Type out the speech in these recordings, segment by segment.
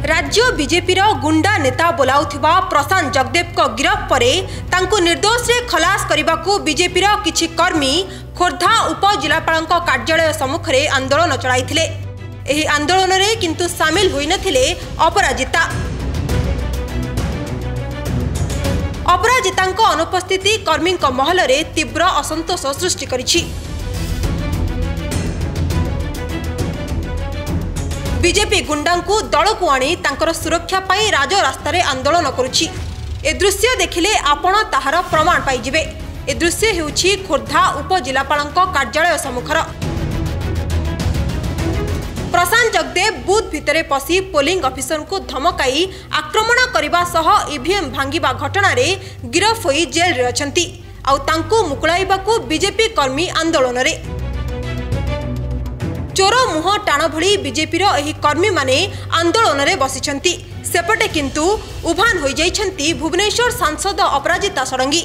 राज्य बीजेपीर गुंडा नेता बोलाउथिबा प्रशांत जगदेव को गिरफ परे तांको निर्दोष रे खलास करने बीजेपीर किछि कर्मी खोर्धा उपजिलापाल कार्यालय सम्मुख में आंदोलन चलाइथिले। एही आंदोलन रे किंतु सामिल होई नथिले अपराजिता। अपराजितांको अनुपस्थिति कर्मी महल रे तीव्र असंतोष सृष्टि करिछि। बीजेपी गुंडा को दल को आनी तांकर सुरक्षा पाई राजरास्ता रे आंदोलन करुछि। ए दृश्य देखिले आपण ताहार प्रमाण पाइजिबे। ए दृश्य हेउछि खोर्धा उपजिलापाल कार्यालय सम्मुखर। प्रशांत जगदेव बूथ भितरे पसी पोलिंग ऑफिसर को धमकाई आक्रमण करने सह ईवीएम भांगिबा घटना रे गिरफ होई जेल रे अछंती। आउ तांको मुकुलाइबाकू बीजेपी कर्मी आंदोलन रे चोर मुह टाण भली बीजेपी एही कर्मी माने आंदोलन रे बसिछंती। सेपटे किंतु उभान होई जाइछंती भुवनेश्वर सांसद अपराजिता षडंगी,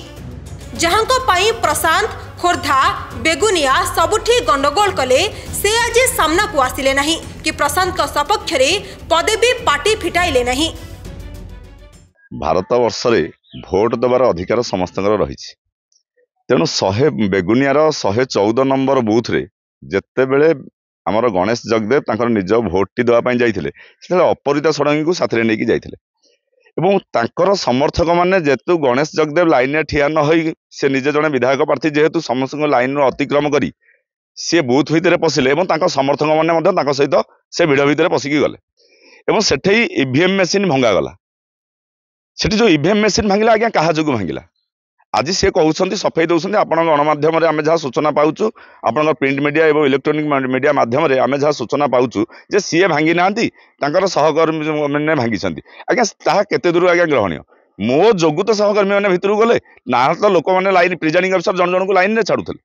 जहांको पाई प्रशांत खोर्धा बेगुनिया सबुठी गंडगोल कले से आज सामना को आसिले नहीं कि प्रशांत का सपक्ष रे पदे भी पार्टी फिटाइले नहीं। भारत वर्ष रे भोट देवार अधिकार समस्तଙ୍କର रहिछि। तेणु 100 बेगुनियार 114 नंबर बूथ रे जेतेबेले आमर गणेश जगदेव तांकर निज भोटटी देवाई जाइथिले सेतेबेले अपरिता षडंगी को साथरे नेकी जाइथिले एवं तांकर समर्थक माने जेतु गणेश जगदेव लाइन में ठिया न होई से निजे जने विधायक प्रार्थी जेहेतु समस्त लाइन अतिक्रम करी सी बूथ भितर पशिले एवं तांकर समर्थक माने मध्य तांकर सहित से भिड़ भितर पशिकी गले एवं सेठे ईवीएम मेसीन भंगा गला। सेठी जो ईवीएम मेसीन भांगिला आज्ञा कहा जोगु भांगिला आज सी कहते सफाई दौरान आप गणमाध्यम आम जहाँ सूचना पाचु आप प्रिंट मीडिया और इलेक्ट्रोनिक मीडिया माध्यम आम जहाँ सूचना पाचु जे सी भांगी ना सहकर्मी मैंने भांगी आज्ञा केते दूर आज्ञा ग्रहणीय मो जोगु तो सहकर्मी मैंने भितर गले ना तो लोक मैंने लाइन प्रिजाइडिंग अफिसर जन जन को लाइन में छाड़ुले।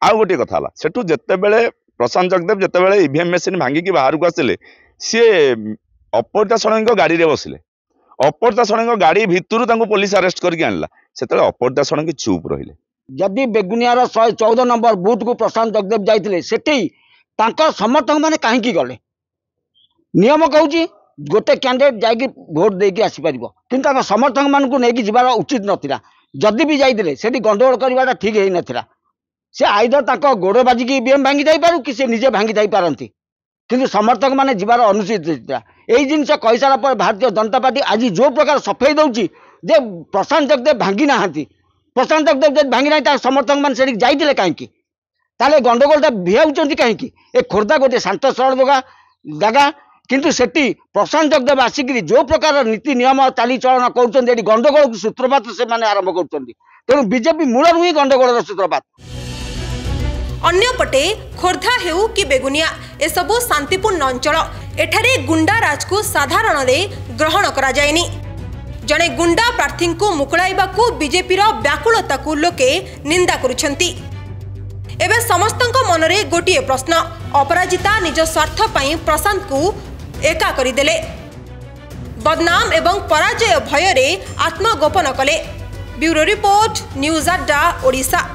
आउ गोटे कथा सेठू जितेबले प्रशांत जगदेव जितेबले ईवीएम मेसीन भांगिकी बाहर को आसिले सी अपरिता षडंगी गाड़ी में बसिले। अपरिता षडंगी गाड़ी भितर पुलिस अरेस्ट करके आनला से अपरिता षडंगी चुप रहिले। जदि बेगुनियार 114 नंबर बूथ को प्रशांत जगदेव जाइथिले सेठी तांकर समर्थक माने काहेकी गले नियम कहूची गोटे कैंडिडेट जाइए भोट देकी आसी परिबो किंतु तांकर समर्थक मान को नेकी जिबार उचित नथिला। जदि भी जाइथिले सेठी गंडगोल करवाटा ठीक हेई नथिला। से आइदर तांको गोड़ बाजिकी ईवीएम भांगी जाई पारु कि से निजे भांगी जाई पारंती किंतु समर्थक माने जिबार अनुचित थिला। एई जिनस कहि सारा पर भारतीय जनता पार्टी आज जो प्रकार सफाई दउची जे प्रशांत जगदेव भांगी नाहांती प्रशांत जगदेव जब भांगी ना समर्थक मान से जाइए कहीं ताले गंडगोलटा भिआउचंती कहीं ए खोर्धा गोटे शांत सरल जगह किंतु सेठी प्रशांत जगदेव आसिक जो प्रकार नीति नियम चालीचलन कर गंडगोल सूत्रपात से माने आरंभ कर तेणु बीजेपी मूल ही गंडगोल सूत्रपात। अन्यपटे खोर्धा हेउ कि बेगुनिया ए सबु शांतिपूर्ण अंचल एठारे गुंडा राज को साधारण रे ग्रहण करा जायनी। जने गुंडा प्रार्थी को मुकुलाइबाकू बीजेपीर व्याकुलता को लोके निंदा करुछंती। एबे समस्तंक मनरे गोटिए प्रश्न अपराजिता निज स्वार्थ पाई प्रशांत को एका करिदेले बदनाम एवं पराजय भय रे आत्मगोपन कले। ब्यूरो रिपोर्ट न्यूज अड्डा ओडिशा।